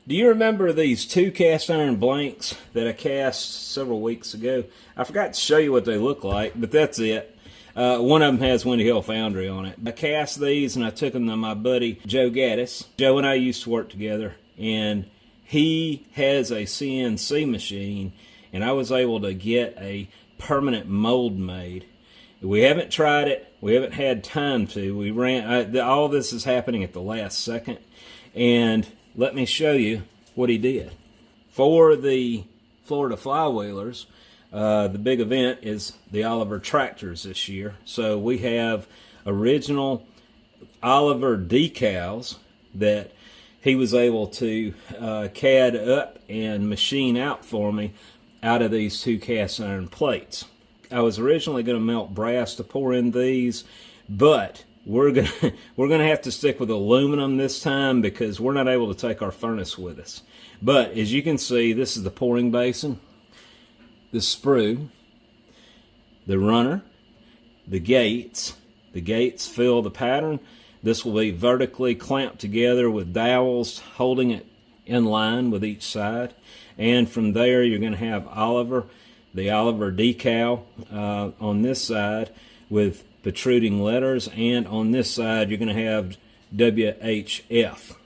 Do you remember these two cast iron blanks that I cast several weeks ago? I forgot to show you what they look like, but that's it. One of them has Windy Hill Foundry on it. I cast these and I took them to my buddy Joe Gaddis. Joe and I used to work together, and he has a CNC machine, and I was able to get a permanent mold made. We haven't tried it. We haven't had time to. We ran. All this is happening at the last second, and let me show you what he did. For the Florida Flywheelers, the big event is the Oliver tractors this year. So we have original Oliver decals that he was able to CAD up and machine out for me out of these two cast iron plates. I was originally going to melt brass to pour in these, but we're gonna have to stick with aluminum this time because we're not able to take our furnace with us. But as you can see, this is the pouring basin, the sprue, the runner, the gates. The gates fill the pattern. This will be vertically clamped together with dowels holding it in line with each side. And from there, you're going to have Oliver, the Oliver decal on this side with protruding letters, and on this side you're going to have WHF,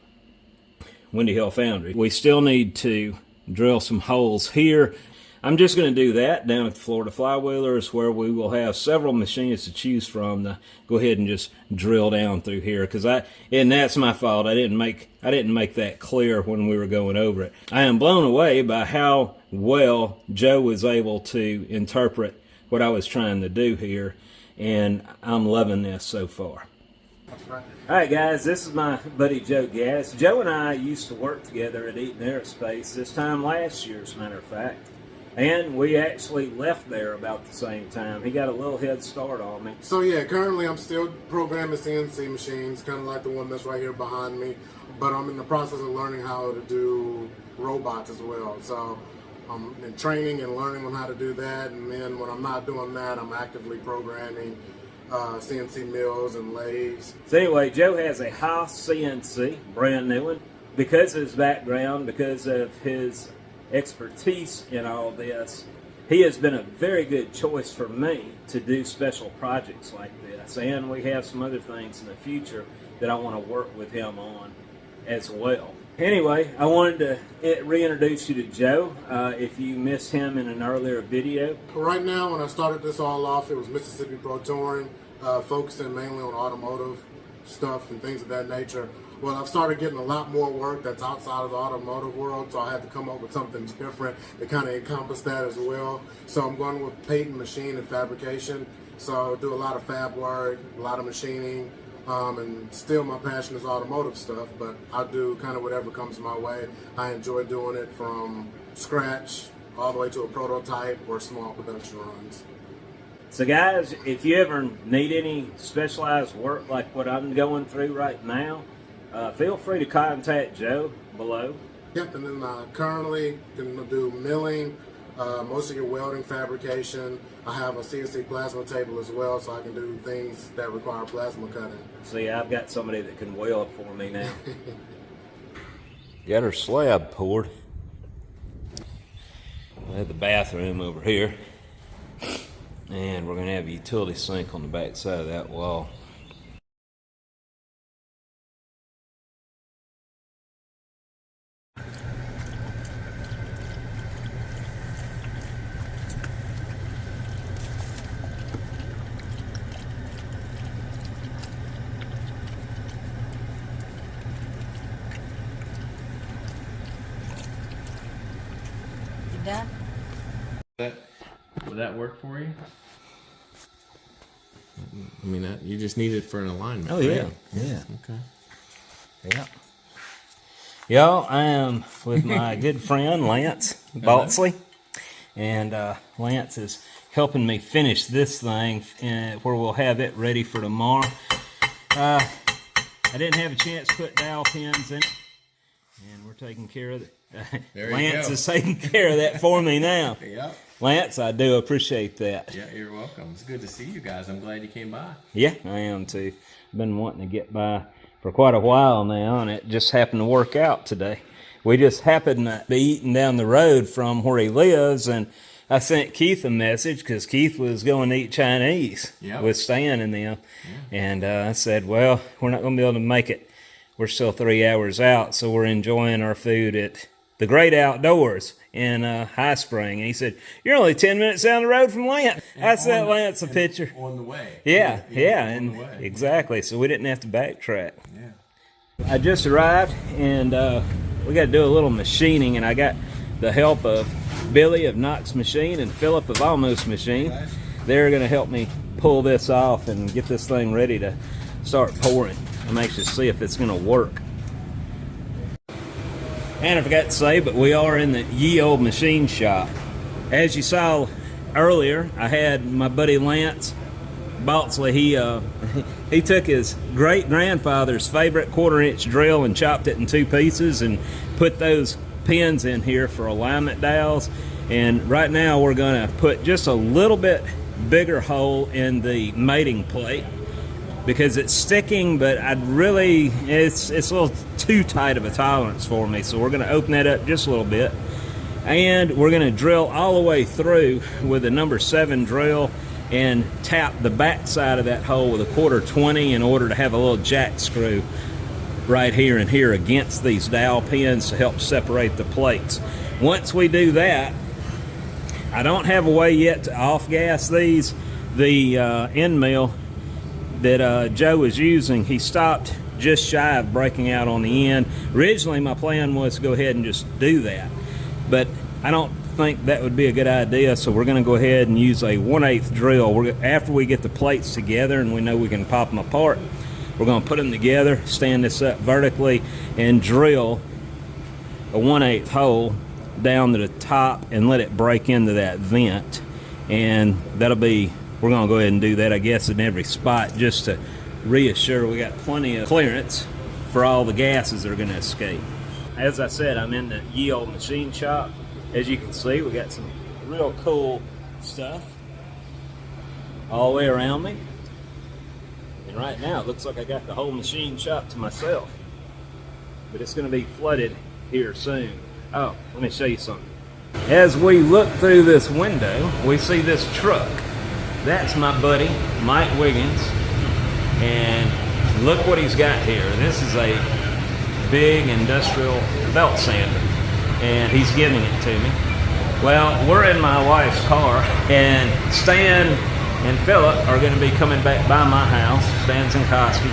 Windy Hill Foundry. We still need to drill some holes here. I'm just going to do that down at the Florida Flywheelers, where we will have several machinists to choose from to go ahead and just drill down through here, and that's my fault. I didn't make that clear when we were going over it. I am blown away by how well Joe was able to interpret what I was trying to do here, and I'm loving this so far. Alright guys, this is my buddy Joe Gaddis. Joe and I used to work together at Eaton Aerospace this time last year, as a matter of fact. And we actually left there about the same time. He got a little head start on me. So yeah, currently I'm still programming CNC machines, kind of like the one that's right here behind me. But I'm in the process of learning how to do robots as well. So I'm in training and learning on how to do that. And then when I'm not doing that, I'm actively programming CNC mills and lathes. So anyway, Joe has a Haas CNC, brand new one. Because of his background, because of his expertise in all this, he has been a very good choice for me to do special projects like this, and we have some other things in the future that I want to work with him on as well. Anyway, I wanted to reintroduce you to Joe if you missed him in an earlier video. Right now, when I started this all off, it was Mississippi Pro Touring, focusing mainly on automotive stuff and things of that nature. Well, I've started getting a lot more work that's outside of the automotive world, so I had to come up with something different to kind of encompass that as well. So I'm going with paint, machine, and fabrication. So I do a lot of fab work, a lot of machining, and still my passion is automotive stuff, but I do kind of whatever comes my way. I enjoy doing it from scratch all the way to a prototype or small production runs. So guys, if you ever need any specialized work like what I'm going through right now, feel free to contact Joe below. Yep, and then currently can do milling, most of your welding, fabrication. I have a CNC plasma table as well, so I can do things that require plasma cutting. See, I've got somebody that can weld for me now. Got her slab poured. I have the bathroom over here, and we're going to have a utility sink on the back side of that wall. Done? Would that work for you? I mean, you just need it for an alignment. Oh yeah, yeah. Okay. Yeah. Y'all, I am with my good friend Lance Baltzley, and Lance is helping me finish this thing, where we'll have it ready for tomorrow. I didn't have a chance to put dowel pins in it, and we're taking care of it. Lance is taking care of that for me now. Yep. Lance, I do appreciate that. Yeah, you're welcome. It's good to see you guys. I'm glad you came by. Yeah, I am too. Been wanting to get by for quite a while now, and it just happened to work out today. we just happened to be eating down the road from where he lives, and I sent Keith a message because Keith was going to eat Chinese with Stan and them. And I said, well, we're not going to be able to make it. We're still 3 hours out, so we're enjoying our food at the Great Outdoors in High Spring. And he said, you're only 10 minutes down the road from Lance. I sent Lance a picture. On the way. Yeah, and exactly. So we didn't have to backtrack. Yeah. I just arrived, and we got to do a little machining, and I got the help of Billy of Knox Machine and Philip of Almost Machine. They're going to help me pull this off and get this thing ready to start pouring. I'm anxious to see if it's going to work. And I forgot to say, but we are in the ye old machine shop. As you saw earlier, I had my buddy Lance Baltzley. He took his great-grandfather's favorite 1/4-inch drill and chopped it in 2 pieces and put those pins in here for alignment dowels. And right now we're going to put just a little bit bigger hole in the mating plate because it's sticking, but it's a little too tight of a tolerance for me. So we're going to open that up just a little bit, and we're going to drill all the way through with a number 7 drill and tap the back side of that hole with a 1/4-20 in order to have a little jack screw right here and here against these dowel pins to help separate the plates. Once we do that, I don't have a way yet to off-gas these. The end mill that Joe was using, he stopped just shy of breaking out on the end. Originally my plan was to go ahead and just do that, but I don't think that would be a good idea, so we're going to go ahead and use a 1/8 drill. After we get the plates together and we know we can pop them apart, we're going to put them together, stand this up vertically, and drill a 1/8 hole down to the top and let it break into that vent. And we're going to go ahead and do that, I guess, in every spot just to reassure we got plenty of clearance for all the gases that are going to escape. As I said, I'm in the ye old machine shop. As you can see, we got some real cool stuff all the way around me. And right now, it looks like I got the whole machine shop to myself. But it's going to be flooded here soon. Oh, let me show you something. As we look through this window, we see this truck. That's my buddy, Mike Wiggins. And look what he's got here. This is a big industrial belt sander. And he's giving it to me. Well, we're in my wife's car, and Stan and Philip are going to be coming back by my house. Stan Zinkoski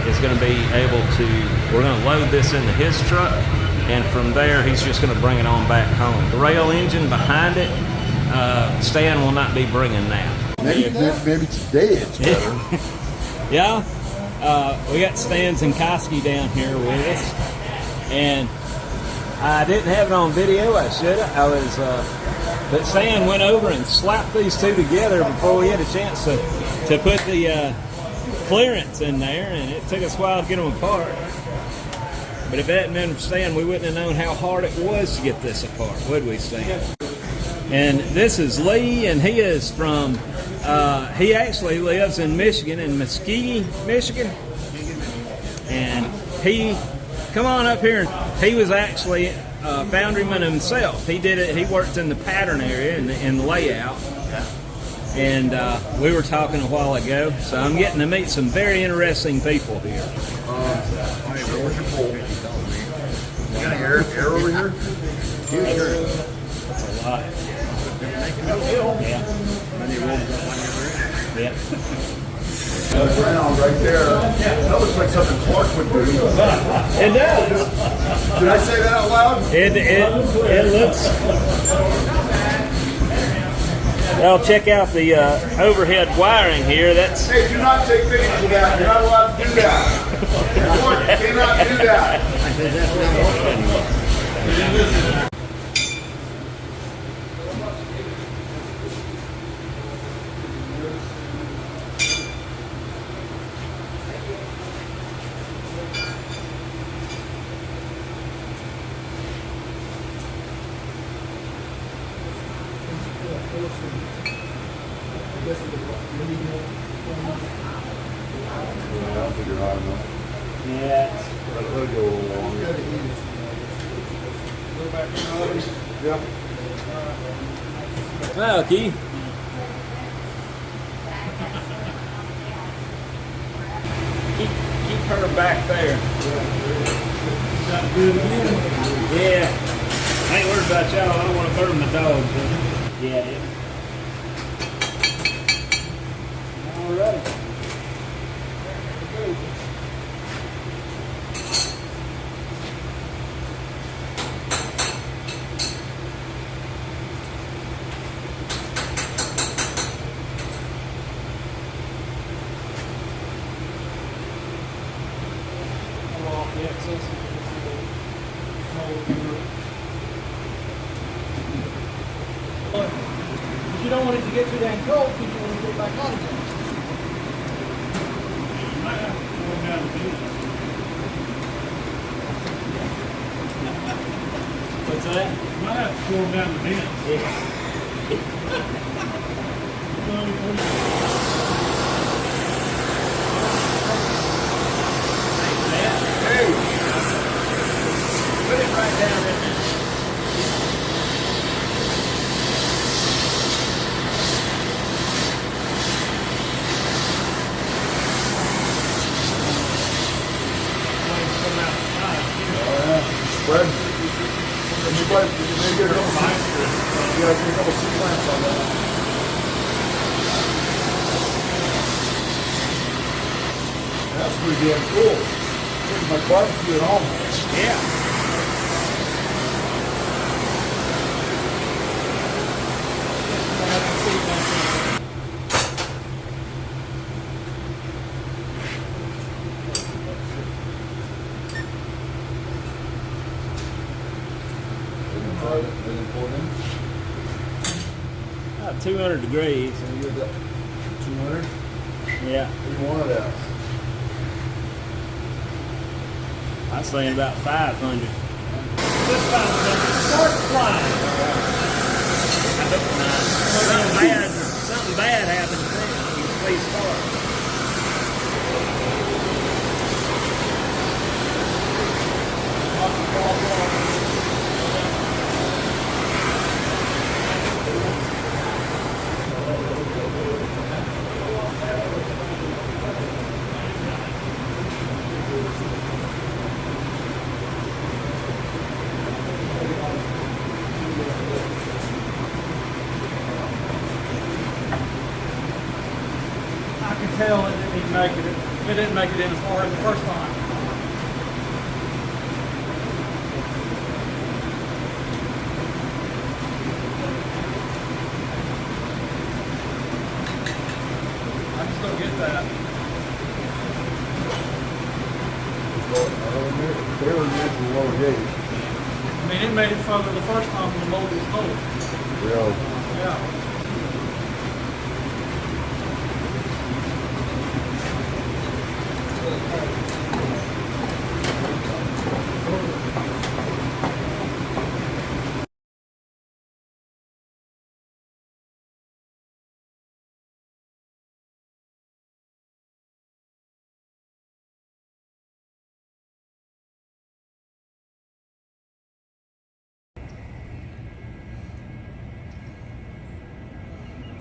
is going to be able to, we're going to load this into his truck, and from there he's just going to bring it on back home. The rail engine behind it, Stan will not be bringing that. Maybe today it's better. Yeah, we got Stan Zinkoski down here with us, and I didn't have it on video. I should have. But Stan went over and slapped these two together before we had a chance to put the clearance in there, and it took us a while to get them apart. But if it hadn't been for Stan, we wouldn't have known how hard it was to get this apart, would we, Stan? And this is Lee, and he is from, he actually lives in Michigan, in Muskegon, Michigan. And come on up here. He was actually a foundryman himself. He did it. He worked in the pattern area in layout. And we were talking a while ago, so I'm getting to meet some very interesting people here. You got your air over here? That's a lot. Yeah. Ground right there. That looks like something Clark would do. It does. Did I say that out loud? It looks. Well, check out the overhead wiring here. That's. Hey, do not take pictures of that. You're not allowed to do that. You cannot do that. Yeah. Let it go along. go back in the oven. Yep. Well, Keith. Keep her back there. Got good again. Yeah. I ain't worried about y'all. I don't want to burn the dogs. Yeah. All right. Off the excess. If you don't want it to get too dang cold, you want to put it back on again. You might have to pour them down the beans. What's that? You might have to pour them down the beans. Hey. Put it right down in there. Spread. Anybody, you may get a couple you guys get a couple sea plants on that. That's pretty damn cool. This is my barbecue at home. Yeah. About 200 degrees. 200? Yeah. What do you want it at? I was saying about 500. This time, start flying. I hope not. Something bad happens then. You please start. I can tell it didn't even make it. It didn't make it in as far as the first time. I just don't get that. They were made to lower gauge. I mean, it made it further the first time when the mold was cold. Really? Yeah.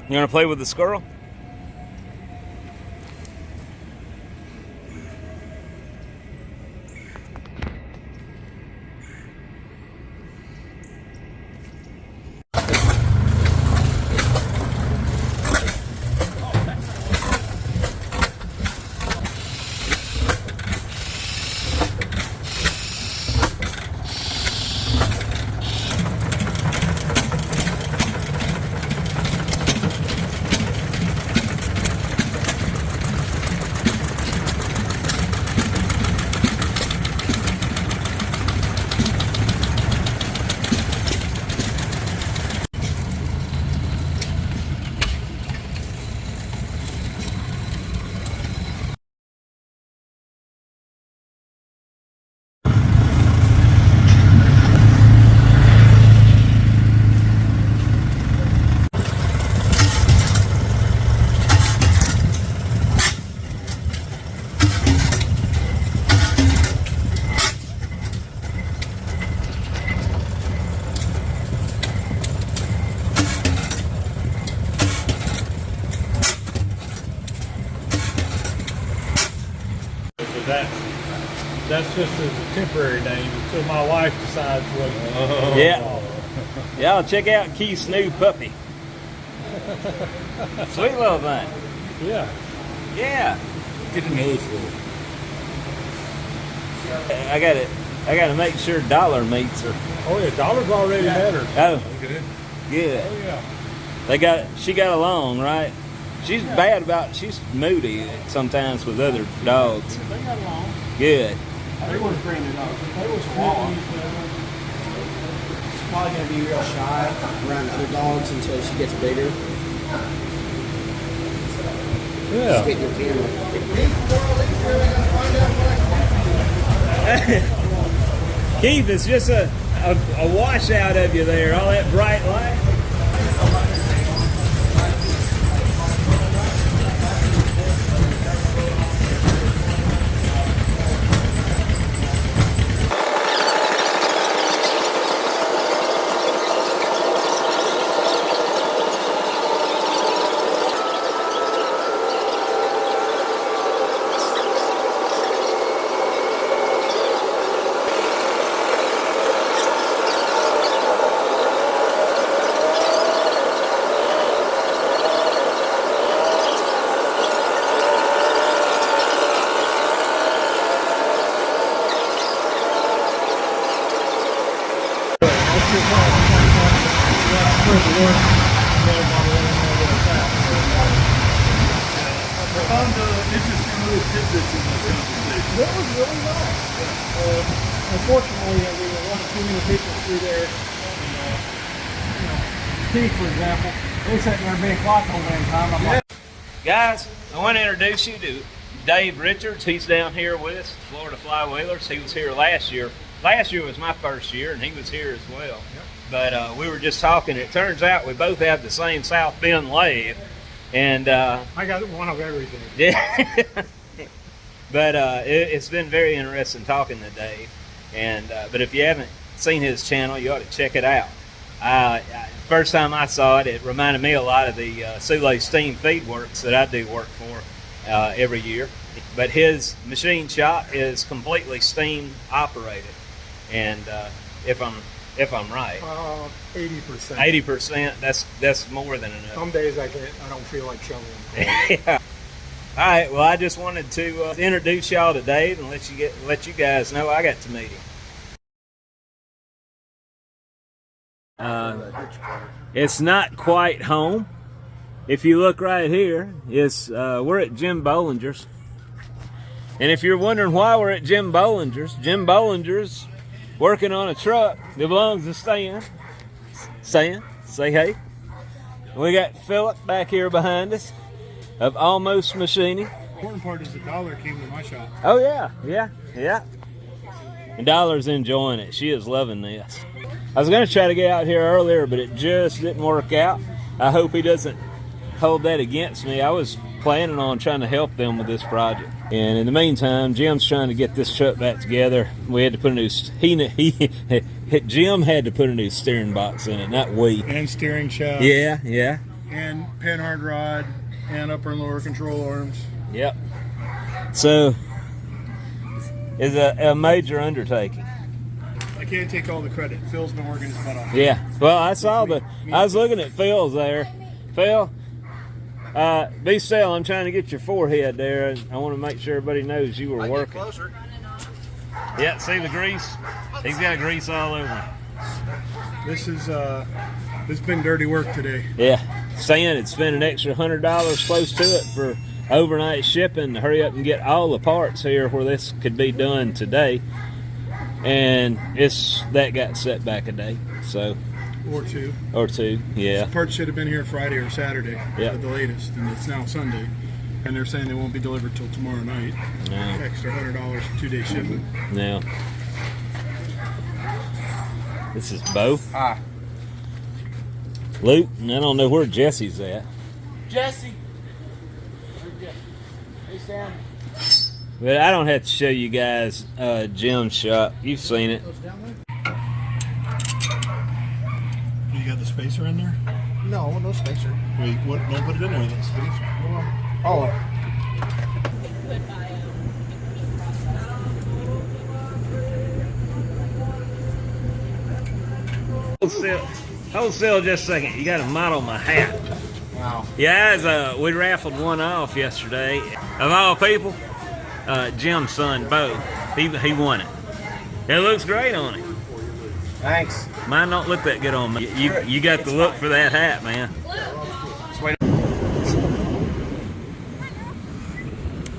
You want to play with the squirrel? but that's just as a temporary name until my wife decides what. Yeah. Y'all check out Keith's new puppy. Sweet little thing. Yeah. Yeah. Get the nose full. I gotta make sure Dollar meets her. Oh yeah, Dollar's already had her. Oh, Good. good. Oh yeah. She got along, right? She's she's moody sometimes with other dogs. They got along. Good. They was bringing it up. They was raw. She's probably going to be real shy around other dogs until she gets bigger. Yeah. Just get your camera. Keith, it's just a washout of you there, all that bright light. I found interesting little tidbits in this conversation. That was really nice. Unfortunately, we were running too many people through there. Keith, for example, they're sitting there being quiet the whole damn time. I'm like, Guys, I want to introduce you to Dave Richards. He's down here with us, Florida Flywheelers. He was here last year. Last year was my first year, and he was here as well. Yep. But we were just talking. It turns out we both have the same South Bend lathe. And I got one of everything. yeah. But it's been very interesting talking to Dave. And but if you haven't seen his channel, you ought to check it out. First time I saw it, it reminded me a lot of the Soule Steam Feed Works that I do work for every year. But his machine shop is completely steam operated. And if I'm right, 80%. 80%. That's more than enough. Some days I don't feel like shoveling. Yeah. All right. Well, I just wanted to introduce y'all to Dave and let you guys know I got to meet him. It's not quite home. If you look right here, we're at Jim Bolinger's. And if you're wondering why we're at Jim Bolinger's working on a truck that belongs to Stan. Stan, say hey. We got Philip back here behind us of Almost Machining. The important part is the Dollar came to my shop. Oh yeah. And Dollar's enjoying it. She is loving this. I was going to try to get out here earlier, but it just didn't work out. I hope he doesn't hold that against me. I was planning on trying to help them with this project. And in the meantime, Jim's trying to get this truck back together. We had to put a new, Jim had to put a new steering box in it, not we. And steering shaft. Yeah. And panhard rod. And upper and lower control arms. Yep. So, it's a major undertaking. I can't take all the credit. Phil's been working his butt off. Yeah. Well, I was looking at Phil's there. Phil, be still. I'm trying to get your forehead there, and I want to make sure everybody knows you were working. Closer. Yeah, see the grease? He's got grease all over him. This has been dirty work today. Yeah. Stan had spent an extra $100 close to it for overnight shipping to hurry up and get all the parts here where this could be done today. And that got set back a day. So Or two, yeah. Parts should have been here Friday or Saturday at the latest, and it's now Sunday. And they're saying they won't be delivered till tomorrow night. No. Extra $100 for 2-day shipping. Now, this is Bo. Hi. Luke, and I don't know where Jesse's at. Jesse. Hey, Sam. But I don't have to show you guys Jim's shop. You've seen it. You got the spacer in there? No, no spacer. Wait, what? Don't put it in there. That's spacer. Oh. Hold still just a second. You got to model my hat. Wow. Yeah, we raffled one off yesterday. Of all people, Jim's son, Bo, he won it. It looks great on him. Thanks. Mine don't look that good on me. You got the look for that hat, man.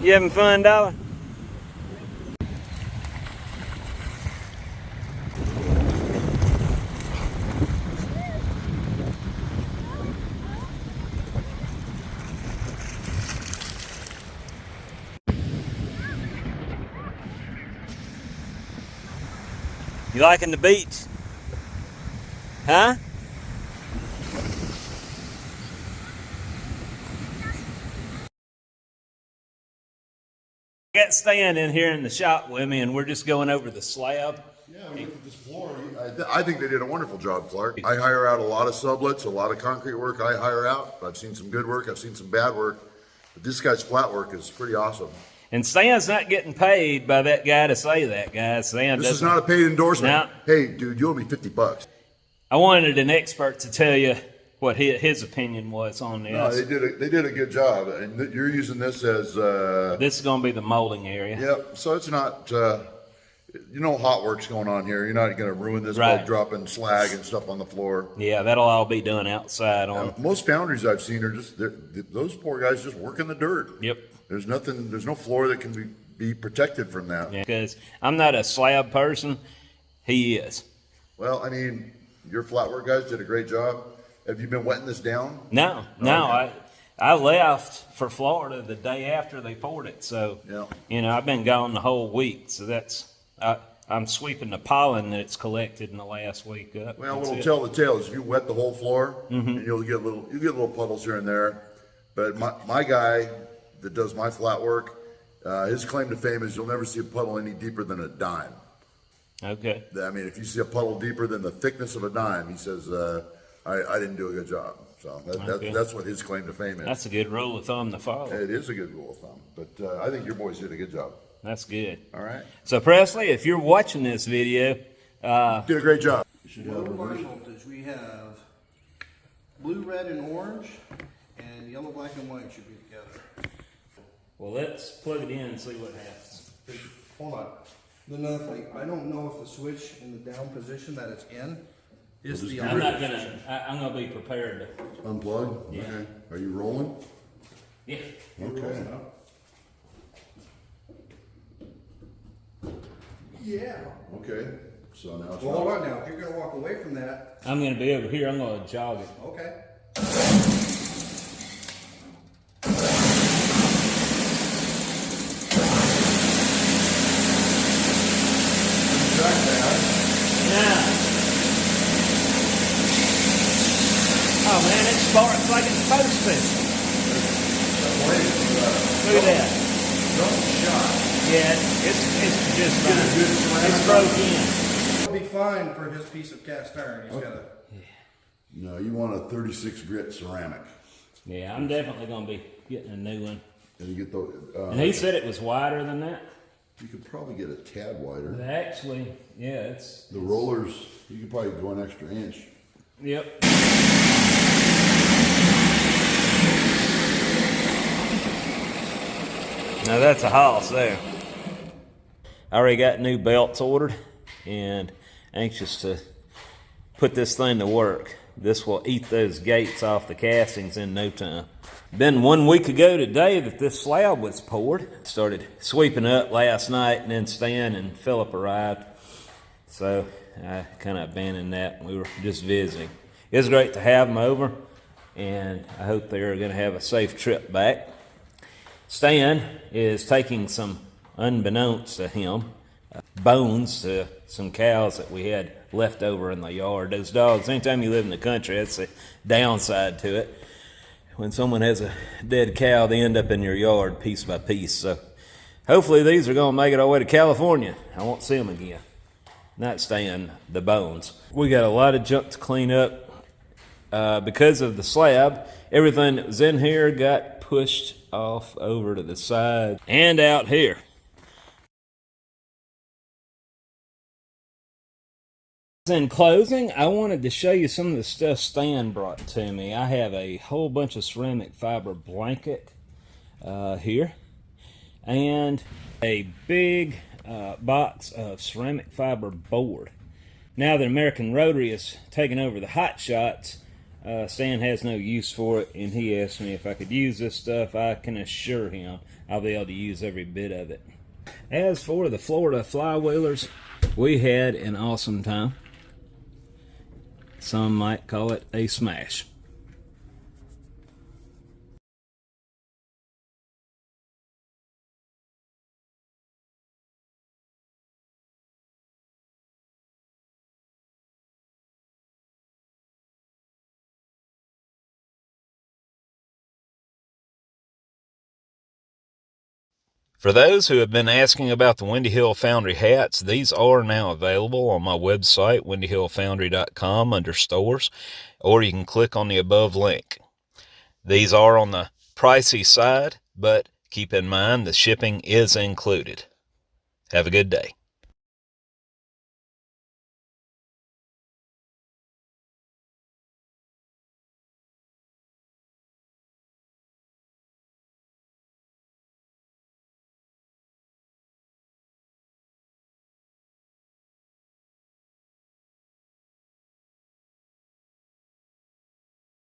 You having fun, Dollar? You liking the beach? Huh? I got Stan in here in the shop with me, and we're just going over the slab. Yeah, we looked at this floor. I think they did a wonderful job, Clark. I hire out a lot of sublets, a lot of concrete work I hire out. I've seen some good work, I've seen some bad work, but this guy's flat work is pretty awesome. And Stan's not getting paid by that guy to say that, guys. This is not a paid endorsement. No. Hey, dude, you owe me $50. I wanted an expert to tell you what his opinion was on this. No, they did a good job, and you're using this as. This is going to be the molding area. Yep. So it's not. Hot work's going on here. You're not going to ruin this Right. by dropping slag and stuff on the floor. Yeah, that'll all be done outside on. Most foundries I've seen are just those poor guys just work in the dirt. Yep. There's nothing. There's no floor that can be protected from that. Yeah, because I'm not a slab person. He is. Well, I mean, your flat work guys did a great job. Have you been wetting this down? No. I left for Florida the day after they poured it. So, Yeah. I've been gone the whole week. So I'm sweeping the pollen that's collected in the last week up. Well, That's what'll it. tell the tale is if you wet the whole floor, and you'll get little puddles here and there. But my guy that does my flat work, his claim to fame is you'll never see a puddle any deeper than a dime. Okay. I mean, if you see a puddle deeper than the thickness of a dime, he says, I didn't do a good job. So Okay. that's what his claim to fame is. That's a good rule of thumb to follow. It is a good rule of thumb, but I think your boys did a good job. That's good. All right. So, Presley, if you're watching this video, Did a great job. Low voltage, we have blue, red, and orange, and yellow, black, and white should be together. well, let's plug it in and see what happens. Hold on. Another thing, I don't know if the switch in the down position that it's in is the I'm on. not gonna. I'm gonna be prepared to. Unplug? Yeah. Okay. Are you rolling? Yeah. Okay. Yeah. Okay. So now it's Well, hold on now. If you're gonna walk away from that, I'm gonna be over here. I'm gonna jog it. okay. Yeah. Oh man, it sparks like it's supposed to. Look at that. Yeah, it's just fine. It's broke in. It'll be fine for his piece of cast iron. He's gotta. No, you want a 36 grit ceramic. Yeah, I'm definitely gonna be getting a new one. And you get the. And he said it was wider than that. You could probably get a tad wider. But actually, yeah, it's. The rollers, you could probably go an extra inch. Yep. Now that's a house there. I already got new belts ordered and anxious to put this thing to work. This will eat those gates off the castings in no time. Been 1 week ago today that this slab was poured. Started sweeping up last night, and then Stan and Phillip arrived. So I kind of abandoned that. We were just visiting. It was great to have them over, and I hope they're going to have a safe trip back. Stan is taking some, unbeknownst to him, bones to some cows that we had left over in the yard. Those dogs, anytime you live in the country, that's the downside to it. When someone has a dead cow, they end up in your yard piece by piece. So hopefully these are going to make it all the way to California. I won't see them again. Not Stan, the bones. We got a lot of junk to clean up because of the slab. Everything that was in here got pushed off over to the side and out here. In closing, I wanted to show you some of the stuff Stan brought to me. I have a whole bunch of ceramic fiber blanket here, and a big box of ceramic fiber board. Now that American Rotary has taken over the hot shots, Stan has no use for it, and he asked me if I could use this stuff. I can assure him I'll be able to use every bit of it. As for the Florida Flywheelers, we had an awesome time. Some might call it a smash. For those who have been asking about the Windy Hill Foundry hats, these are now available on my website, windyhillfoundry.com, under stores, or you can click on the above link. These are on the pricey side, but keep in mind the shipping is included. Have a good day.